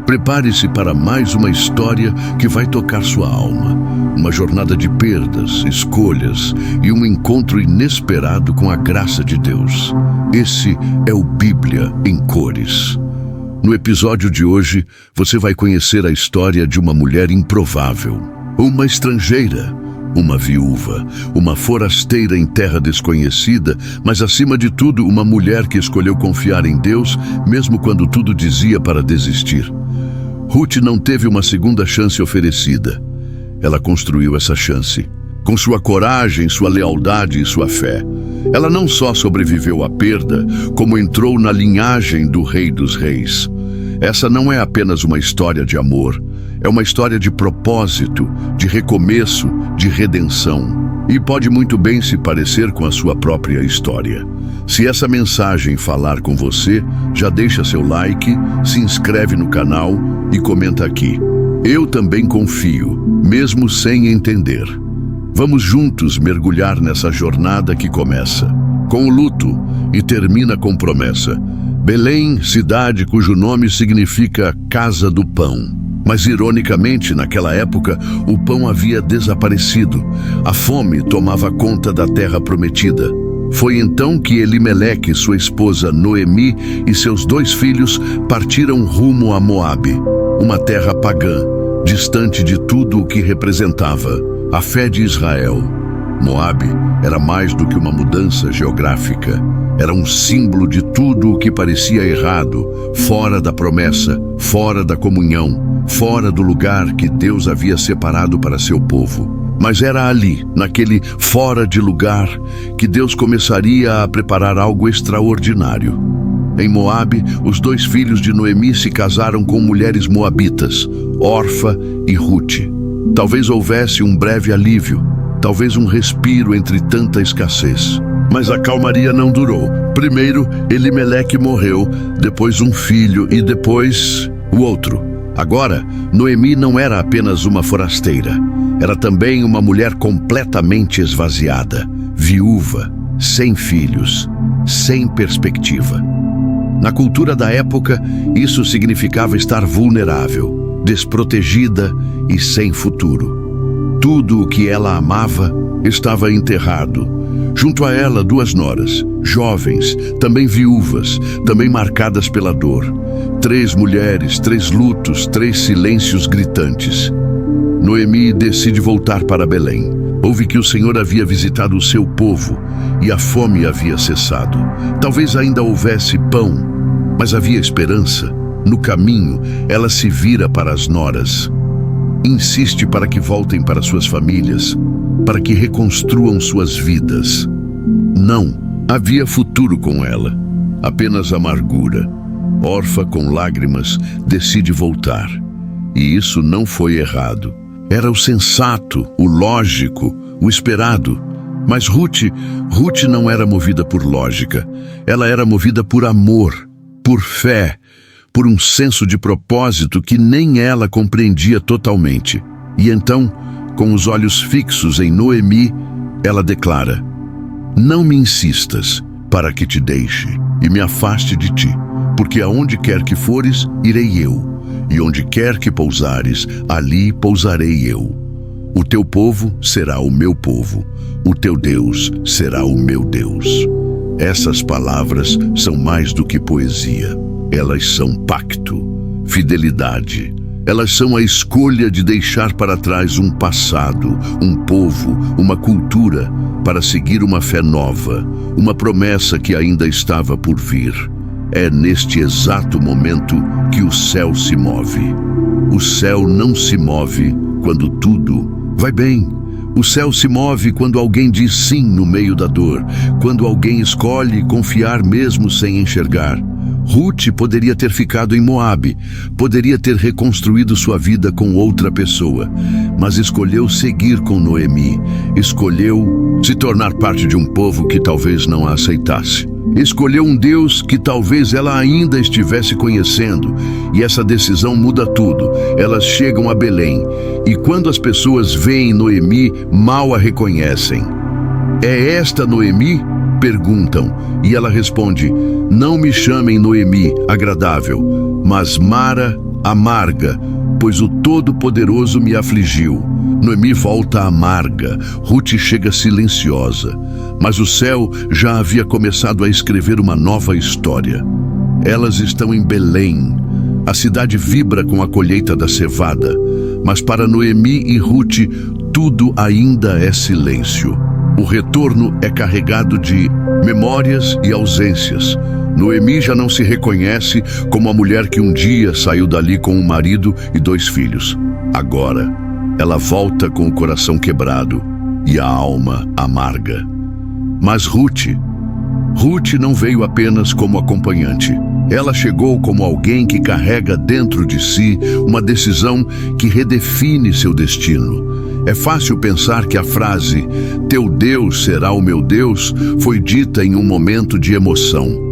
Prepare-se para mais uma história que vai tocar sua alma. Uma jornada de perdas, escolhas e um encontro inesperado com a graça de Deus. Esse é o Bíblia em Cores. No episódio de hoje, você vai conhecer a história de uma mulher improvável, uma estrangeira, uma viúva, uma forasteira em terra desconhecida, mas acima de tudo, uma mulher que escolheu confiar em Deus, mesmo quando tudo dizia para desistir. Ruth não teve uma segunda chance oferecida. Ela construiu essa chance. Com sua coragem, sua lealdade e sua fé. Ela não só sobreviveu à perda, como entrou na linhagem do Rei dos Reis. Essa não é apenas uma história de amor. É uma história de propósito, de recomeço, de redenção. E pode muito bem se parecer com a sua própria história. Se essa mensagem falar com você, já deixa seu like, se inscreve no canal e comenta aqui. Eu também confio, mesmo sem entender. Vamos juntos mergulhar nessa jornada que começa com o luto e termina com promessa. Belém, cidade cujo nome significa Casa do Pão. Mas, ironicamente, naquela época, o pão havia desaparecido. A fome tomava conta da terra prometida. Foi então que Elimeleque, sua esposa Noemi e seus 2 filhos partiram rumo a Moabe, uma terra pagã, distante de tudo o que representava a fé de Israel. Moabe era mais do que uma mudança geográfica. Era um símbolo de tudo o que parecia errado, fora da promessa, fora da comunhão, fora do lugar que Deus havia separado para seu povo. Mas era ali, naquele fora de lugar, que Deus começaria a preparar algo extraordinário. Em Moabe, os 2 filhos de Noemi se casaram com mulheres moabitas, Orfa e Ruth. Talvez houvesse um breve alívio, talvez um respiro entre tanta escassez. Mas a calmaria não durou. Primeiro, Elimeleque morreu, depois um filho e depois o outro. Agora, Noemi não era apenas uma forasteira. Era também uma mulher completamente esvaziada, viúva, sem filhos, sem perspectiva. Na cultura da época, isso significava estar vulnerável, desprotegida e sem futuro. Tudo o que ela amava estava enterrado. Junto a ela, 2 noras, jovens, também viúvas, também marcadas pela dor. 3 mulheres, 3 lutos, 3 silêncios gritantes. Noemi decide voltar para Belém. Ouve que o Senhor havia visitado o seu povo e a fome havia cessado. Talvez ainda houvesse pão, mas havia esperança. No caminho, ela se vira para as noras. Insiste para que voltem para suas famílias, para que reconstruam suas vidas. Não havia futuro com ela, apenas amargura. Orfa, com lágrimas, decide voltar. E isso não foi errado. Era o sensato, o lógico, o esperado. Mas Ruth não era movida por lógica. Ela era movida por amor, por fé, por um senso de propósito que nem ela compreendia totalmente. E então, com os olhos fixos em Noemi, ela declara: não me insistas para que te deixe e me afaste de ti, porque aonde quer que fores, irei eu, e onde quer que pousares, ali pousarei eu. O teu povo será o meu povo, o teu Deus será o meu Deus. Essas palavras são mais do que poesia. Elas são pacto, fidelidade. Elas são a escolha de deixar para trás um passado, um povo, uma cultura, para seguir uma fé nova, uma promessa que ainda estava por vir. É neste exato momento que o céu se move. O céu não se move quando tudo vai bem. O céu se move quando alguém diz sim no meio da dor, quando alguém escolhe confiar mesmo sem enxergar. Ruth poderia ter ficado em Moabe, poderia ter reconstruído sua vida com outra pessoa, mas escolheu seguir com Noemi, escolheu se tornar parte de um povo que talvez não a aceitasse. Escolheu um Deus que talvez ela ainda estivesse conhecendo, e essa decisão muda tudo. Elas chegam a Belém, e quando as pessoas veem Noemi, mal a reconhecem. É esta Noemi? Perguntam, e ela responde: não me chamem Noemi, agradável, mas Mara, amarga, pois o Todo-Poderoso me afligiu. Noemi volta amarga, Ruth chega silenciosa, mas o céu já havia começado a escrever uma nova história. Elas estão em Belém. A cidade vibra com a colheita da cevada, mas para Noemi e Ruth, tudo ainda é silêncio. O retorno é carregado de memórias e ausências. Noemi já não se reconhece como a mulher que um dia saiu dali com um marido e 2 filhos. Agora, ela volta com o coração quebrado e a alma amarga. Mas Ruth não veio apenas como acompanhante. Ela chegou como alguém que carrega dentro de si uma decisão que redefine seu destino. É fácil pensar que a frase "Teu Deus será o meu Deus" foi dita em um momento de emoção.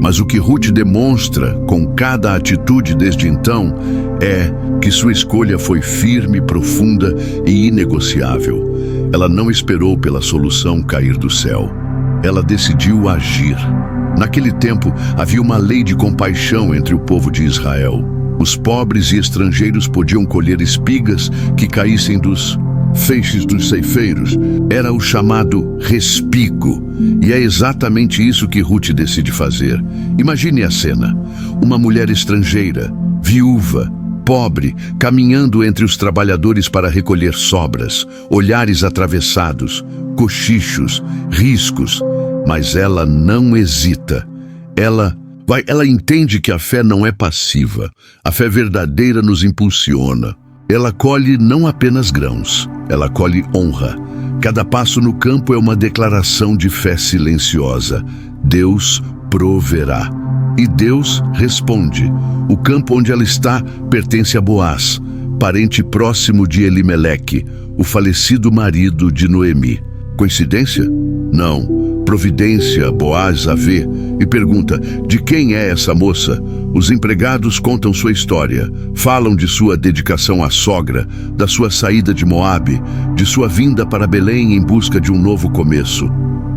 Mas o que Ruth demonstra com cada atitude desde então é que sua escolha foi firme, profunda e inegociável. Ela não esperou pela solução cair do céu. Ela decidiu agir. Naquele tempo, havia uma lei de compaixão entre o povo de Israel. Os pobres e estrangeiros podiam colher espigas que caíssem dos feixes dos ceifeiros. Era o chamado respigo. E é exatamente isso que Ruth decide fazer. Imagine a cena. Uma mulher estrangeira, viúva, pobre, caminhando entre os trabalhadores para recolher sobras, olhares atravessados, cochichos, riscos. Mas ela não hesita. Ela entende que a fé não é passiva. A fé verdadeira nos impulsiona. Ela colhe não apenas grãos, ela colhe honra. Cada passo no campo é uma declaração de fé silenciosa. Deus proverá. E Deus responde. O campo onde ela está pertence a Boaz, parente próximo de Elimeleque, o falecido marido de Noemi. Coincidência? Não. Providência. Boaz a vê e pergunta: de quem é essa moça? Os empregados contam sua história, falam de sua dedicação à sogra, da sua saída de Moabe, de sua vinda para Belém em busca de um novo começo.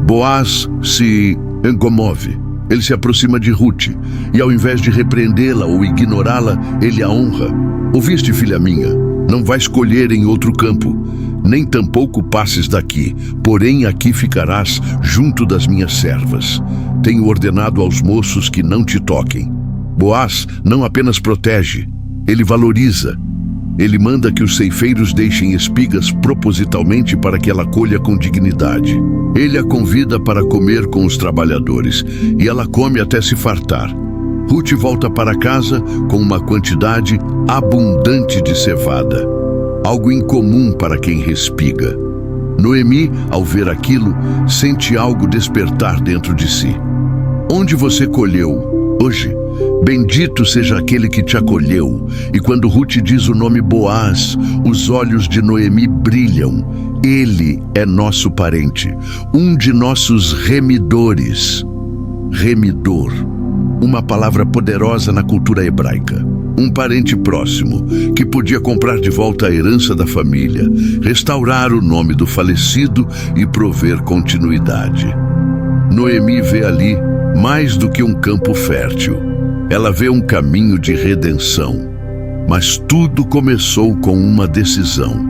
Boaz se comove. Ele se aproxima de Ruth e, ao invés de repreendê-la ou ignorá-la, ele a honra. Ouviste, filha minha? Não vais colher em outro campo, nem tampouco passes daqui, porém aqui ficarás junto das minhas servas. Tenho ordenado aos moços que não te toquem. Boaz não apenas protege, ele valoriza. Ele manda que os ceifeiros deixem espigas propositalmente para que ela colha com dignidade. Ele a convida para comer com os trabalhadores, e ela come até se fartar. Ruth volta para casa com uma quantidade abundante de cevada, algo incomum para quem respiga. Noemi, ao ver aquilo, sente algo despertar dentro de si. Onde você colheu hoje? Bendito seja aquele que te acolheu. E quando Ruth diz o nome Boaz, os olhos de Noemi brilham. Ele é nosso parente, um de nossos remidores. Remidor, uma palavra poderosa na cultura hebraica. Um parente próximo, que podia comprar de volta a herança da família, restaurar o nome do falecido e prover continuidade. Noemi vê ali mais do que um campo fértil. Ela vê um caminho de redenção. Mas tudo começou com uma decisão,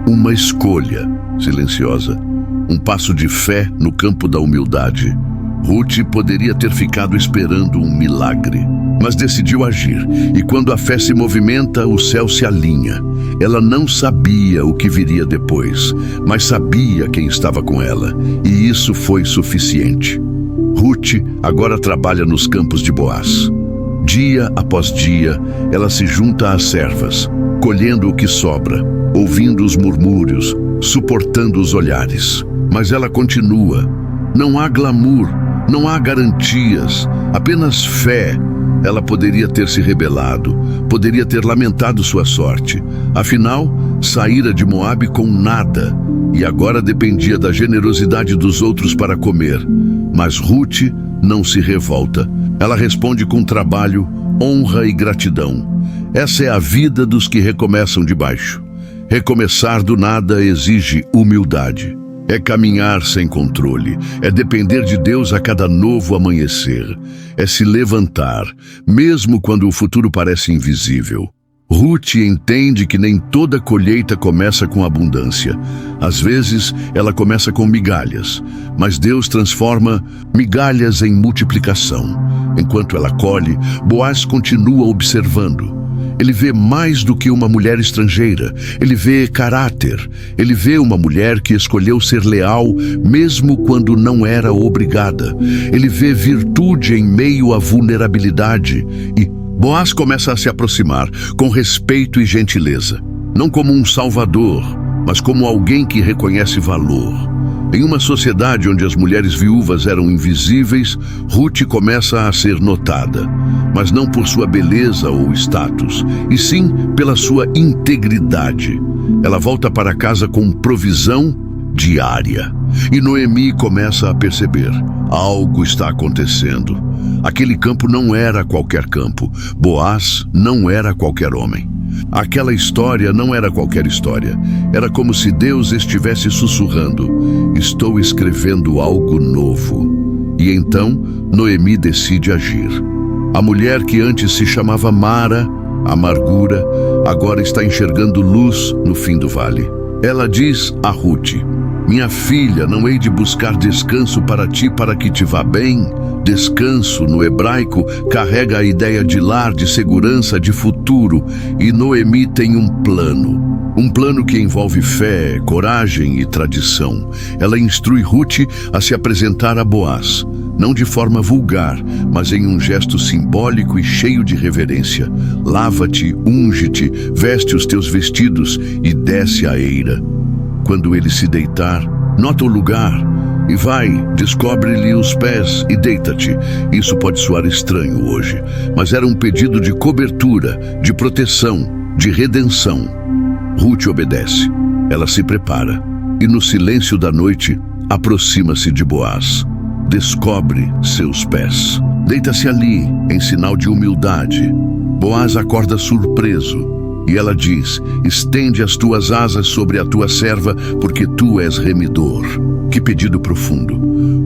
uma escolha silenciosa, um passo de fé no campo da humildade. Ruth poderia ter ficado esperando um milagre, mas decidiu agir, e quando a fé se movimenta, o céu se alinha. Ela não sabia o que viria depois, mas sabia quem estava com ela, e isso foi suficiente. Ruth agora trabalha nos campos de Boaz. Dia após dia, ela se junta às servas, colhendo o que sobra, ouvindo os murmúrios, suportando os olhares. Mas ela continua. Não há glamour, não há garantias, apenas fé. Ela poderia ter se rebelado, poderia ter lamentado sua sorte. Afinal, saíra de Moabe com nada e agora dependia da generosidade dos outros para comer. Mas Ruth não se revolta. Ela responde com trabalho, honra e gratidão. Essa é a vida dos que recomeçam de baixo. Recomeçar do nada exige humildade. É caminhar sem controle, é depender de Deus a cada novo amanhecer, é se levantar, mesmo quando o futuro parece invisível. Ruth entende que nem toda colheita começa com abundância. Às vezes, ela começa com migalhas, mas Deus transforma migalhas em multiplicação. Enquanto ela colhe, Boaz continua observando. Ele vê mais do que uma mulher estrangeira. Ele vê caráter. Ele vê uma mulher que escolheu ser leal, mesmo quando não era obrigada. Ele vê virtude em meio à vulnerabilidade. E Boaz começa a se aproximar, com respeito e gentileza. Não como um salvador, mas como alguém que reconhece valor. Em uma sociedade onde as mulheres viúvas eram invisíveis, Ruth começa a ser notada, mas não por sua beleza ou status, e sim pela sua integridade. Ela volta para casa com provisão diária. E Noemi começa a perceber: algo está acontecendo. Aquele campo não era qualquer campo. Boaz não era qualquer homem. Aquela história não era qualquer história. Era como se Deus estivesse sussurrando: estou escrevendo algo novo. E então Noemi decide agir. A mulher que antes se chamava Mara, amargura, agora está enxergando luz no fim do vale. Ela diz a Ruth: minha filha, não hei de buscar descanso para ti para que te vá bem? Descanso, no hebraico, carrega a ideia de lar, de segurança, de futuro. E Noemi tem um plano. Um plano que envolve fé, coragem e tradição. Ela instrui Ruth a se apresentar a Boaz, não de forma vulgar, mas em um gesto simbólico e cheio de reverência. Lava-te, unge-te, veste os teus vestidos e desce a eira. Quando ele se deitar, nota o lugar e vai, descobre-lhe os pés e deita-te. Isso pode soar estranho hoje, mas era um pedido de cobertura, de proteção, de redenção. Ruth obedece. Ela se prepara e no silêncio da noite aproxima-se de Boaz. Descobre seus pés. Deita-se ali, em sinal de humildade. Boaz acorda surpreso. E ela diz: estende as tuas asas sobre a tua serva, porque tu és remidor. Que pedido profundo.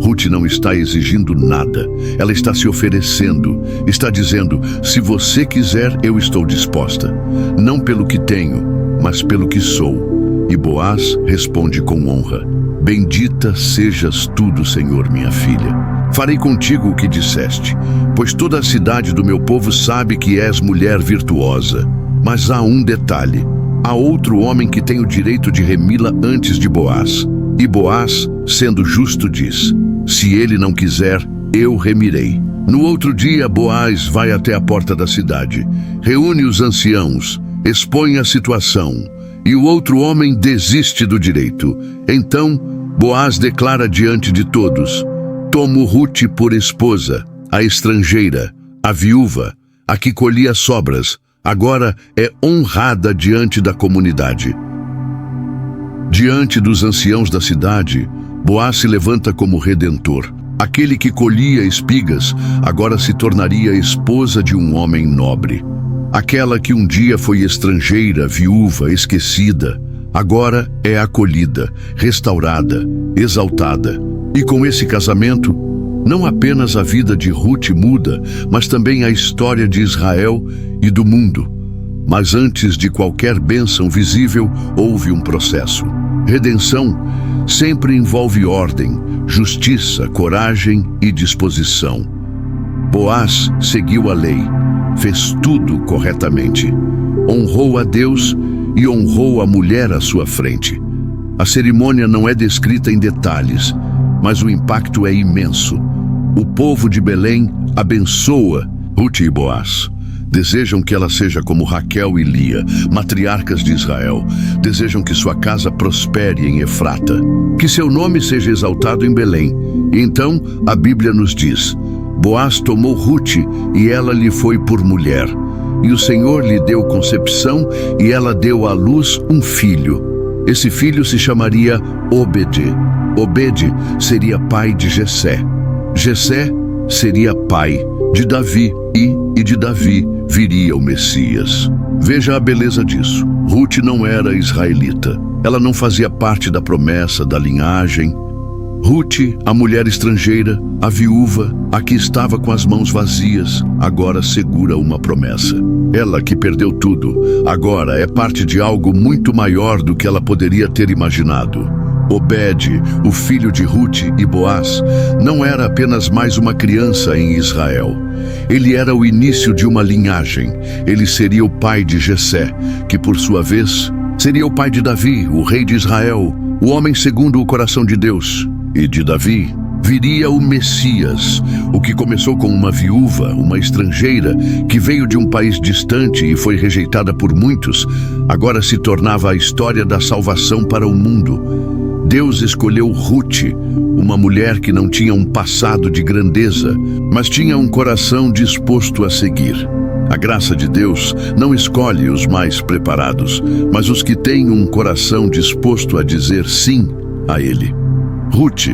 Ruth não está exigindo nada. Ela está se oferecendo. Está dizendo: se você quiser, eu estou disposta. Não pelo que tenho, mas pelo que sou. E Boaz responde com honra: bendita sejas tu do Senhor, minha filha. Farei contigo o que disseste, pois toda a cidade do meu povo sabe que és mulher virtuosa. Mas há um detalhe: há outro homem que tem o direito de remi-la antes de Boaz. E Boaz, sendo justo, diz: se ele não quiser, eu remirei. No outro dia, Boaz vai até a porta da cidade, reúne os anciãos, expõe a situação, e o outro homem desiste do direito. Então, Boaz declara diante de todos: tomo Ruth por esposa, a estrangeira, a viúva, a que colhia as sobras. Agora é honrada diante da comunidade. Diante dos anciãos da cidade, Boaz se levanta como redentor. Aquele que colhia espigas, agora se tornaria esposa de um homem nobre. Aquela que um dia foi estrangeira, viúva, esquecida, agora é acolhida, restaurada, exaltada. E com esse casamento, não apenas a vida de Ruth muda, mas também a história de Israel e do mundo. Mas antes de qualquer bênção visível, houve um processo. Redenção sempre envolve ordem, justiça, coragem e disposição. Boaz seguiu a lei, fez tudo corretamente. Honrou a Deus e honrou a mulher à sua frente. A cerimônia não é descrita em detalhes, mas o impacto é imenso. O povo de Belém abençoa Ruth e Boaz. Desejam que ela seja como Raquel e Lia, matriarcas de Israel. Desejam que sua casa prospere em Efrata, que seu nome seja exaltado em Belém. E então a Bíblia nos diz: Boaz tomou Ruth e ela lhe foi por mulher. E o Senhor lhe deu concepção e ela deu à luz um filho. Esse filho se chamaria Obed. Obed seria pai de Jessé. Jessé seria pai de Davi e de Davi viria o Messias. Veja a beleza disso. Ruth não era israelita. Ela não fazia parte da promessa, da linhagem. Ruth, a mulher estrangeira, a viúva, a que estava com as mãos vazias, agora segura uma promessa. Ela que perdeu tudo, agora é parte de algo muito maior do que ela poderia ter imaginado. Obed, o filho de Ruth e Boaz, não era apenas mais uma criança em Israel. Ele era o início de uma linhagem. Ele seria o pai de Jessé, que por sua vez seria o pai de Davi, o rei de Israel, o homem segundo o coração de Deus. E de Davi viria o Messias, o que começou com uma viúva, uma estrangeira, que veio de um país distante e foi rejeitada por muitos, agora se tornava a história da salvação para o mundo. Deus escolheu Ruth, uma mulher que não tinha um passado de grandeza, mas tinha um coração disposto a seguir. A graça de Deus não escolhe os mais preparados, mas os que têm um coração disposto a dizer sim a Ele. Ruth,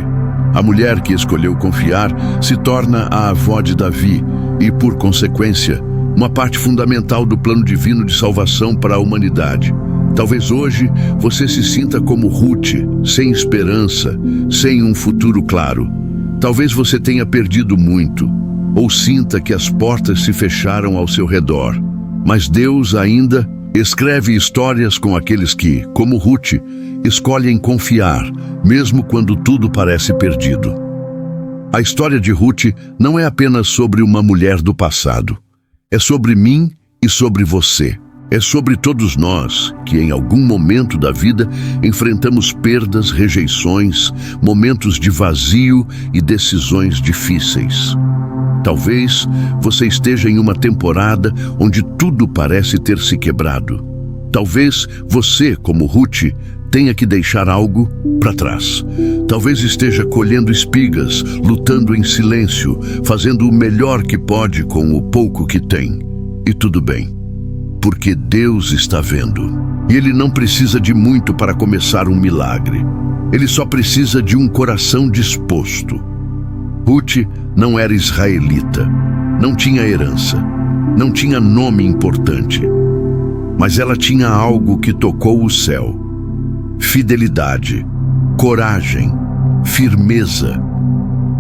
a mulher que escolheu confiar, se torna a avó de Davi e, por consequência, uma parte fundamental do plano divino de salvação para a humanidade. Talvez hoje você se sinta como Ruth, sem esperança, sem um futuro claro. Talvez você tenha perdido muito, ou sinta que as portas se fecharam ao seu redor. Mas Deus ainda escreve histórias com aqueles que, como Ruth, escolhem confiar, mesmo quando tudo parece perdido. A história de Ruth não é apenas sobre uma mulher do passado. É sobre mim e sobre você. É sobre todos nós que, em algum momento da vida, enfrentamos perdas, rejeições, momentos de vazio e decisões difíceis. Talvez você esteja em uma temporada onde tudo parece ter se quebrado. Talvez você, como Ruth, tenha que deixar algo para trás. Talvez esteja colhendo espigas, lutando em silêncio, fazendo o melhor que pode com o pouco que tem. E tudo bem, porque Deus está vendo. E Ele não precisa de muito para começar um milagre. Ele só precisa de um coração disposto. Ruth não era israelita, não tinha herança, não tinha nome importante. Mas ela tinha algo que tocou o céu: fidelidade, coragem, firmeza.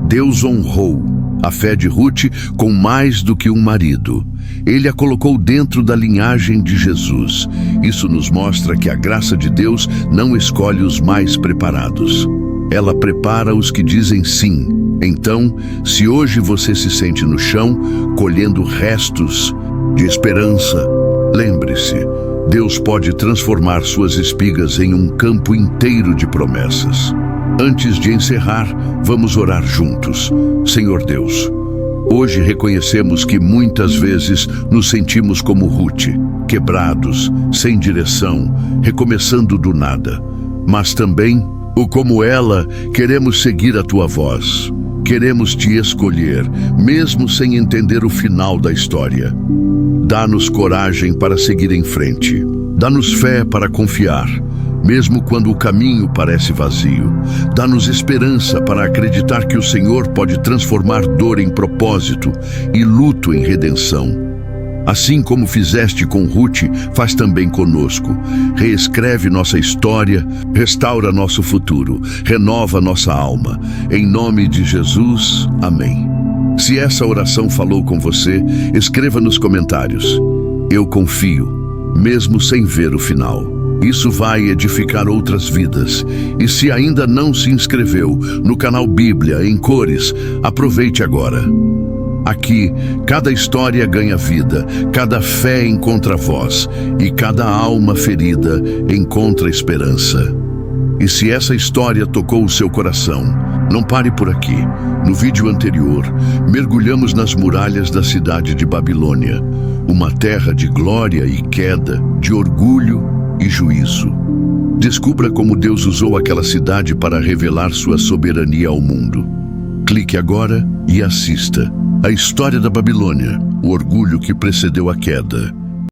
Deus honrou a fé de Ruth com mais do que um marido. Ele a colocou dentro da linhagem de Jesus. Isso nos mostra que a graça de Deus não escolhe os mais preparados. Ela prepara os que dizem sim. Então, se hoje você se sente no chão, colhendo restos de esperança, lembre-se, Deus pode transformar suas espigas em um campo inteiro de promessas. Antes de encerrar, vamos orar juntos. Senhor Deus, hoje reconhecemos que muitas vezes nos sentimos como Ruth, quebrados, sem direção, recomeçando do nada. Mas também, como ela, queremos seguir a Tua voz. Queremos Te escolher, mesmo sem entender o final da história. Dá-nos coragem para seguir em frente. Dá-nos fé para confiar, mesmo quando o caminho parece vazio. Dá-nos esperança para acreditar que o Senhor pode transformar dor em propósito e luto em redenção. Assim como fizeste com Ruth, faz também conosco. Reescreve nossa história, restaura nosso futuro, renova nossa alma. Em nome de Jesus, amém. Se essa oração falou com você, escreva nos comentários: eu confio, mesmo sem ver o final. Isso vai edificar outras vidas. E se ainda não se inscreveu no canal Bíblia em Cores, aproveite agora. Aqui, cada história ganha vida, cada fé encontra voz e cada alma ferida encontra esperança. E se essa história tocou o seu coração, não pare por aqui. No vídeo anterior, mergulhamos nas muralhas da cidade de Babilônia, uma terra de glória e queda, de orgulho e juízo. Descubra como Deus usou aquela cidade para revelar sua soberania ao mundo. Clique agora e assista a história da Babilônia, o orgulho que precedeu a queda.